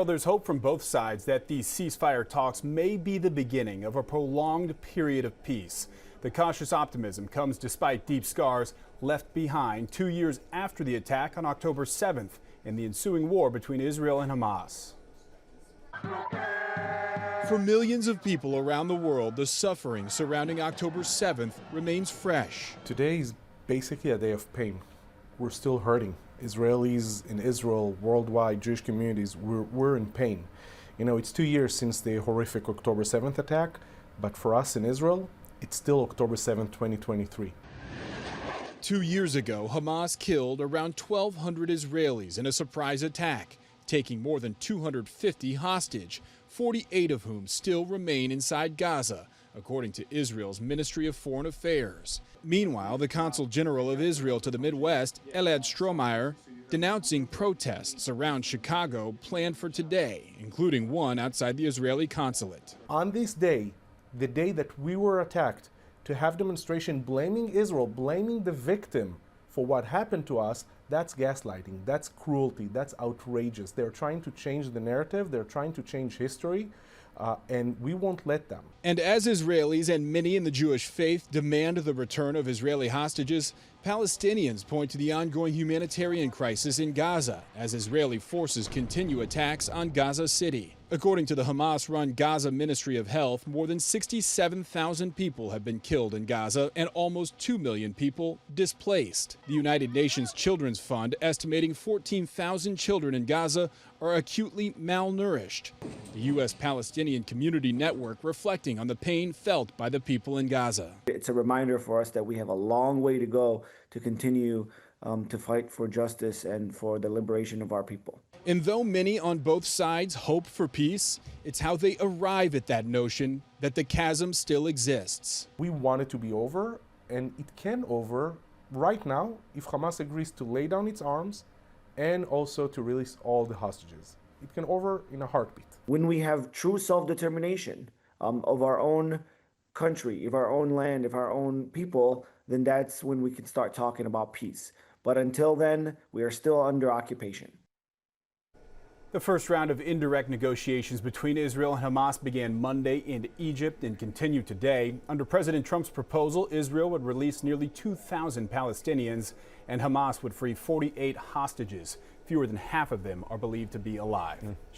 Well, there's hope from both sides that these ceasefire talks may be the beginning of a prolonged period of peace. The cautious optimism comes despite deep scars left behind 2 years after the attack on October 7th and the ensuing war between Israel and Hamas. For millions of people around the world, the suffering surrounding October 7th remains fresh. Today is basically a day of pain. We're still hurting. Israelis in Israel, worldwide, Jewish communities, we're in pain. You know, it's 2 years since the horrific October 7th attack, but for us in Israel, it's still October 7th, 2023. 2 years ago, Hamas killed around 1,200 Israelis in a surprise attack, taking more than 250 hostage, 48 of whom still remain inside Gaza, according to Israel's Ministry of Foreign Affairs. Meanwhile, the Consul General of Israel to the Midwest, Elad Strohmeyer, denouncing protests around Chicago planned for today, including one outside the Israeli consulate. On this day, the day that we were attacked, to have demonstration blaming Israel, blaming the victim for what happened to us, that's gaslighting, that's cruelty, that's outrageous. They're trying to change the narrative, they're trying to change history, and we won't let them. And as Israelis and many in the Jewish faith demand the return of Israeli hostages, Palestinians point to the ongoing humanitarian crisis in Gaza as Israeli forces continue attacks on Gaza City. According to the Hamas-run Gaza Ministry of Health, more than 67,000 people have been killed in Gaza and almost 2 million people displaced. The United Nations Children's Fund estimating 14,000 children in Gaza are acutely malnourished. The U.S.-Palestinian Community Network reflecting on the pain felt by the people in Gaza. It's a reminder for us that we have a long way to go to continue to fight for justice and for the liberation of our people. And though many on both sides hope for peace, it's how they arrive at that notion that the chasm still exists. We want it to be over, and it can over right now if Hamas agrees to lay down its arms and also to release all the hostages. It can over in a heartbeat. When we have true self-determination of our own country, of our own land, of our own people, then that's when we can start talking about peace. But until then, we are still under occupation. The first round of indirect negotiations between Israel and Hamas began Monday in Egypt and continue today. Under President Trump's proposal, Israel would release nearly 2,000 Palestinians and Hamas would free 48 hostages. Fewer than half of them are believed to be alive.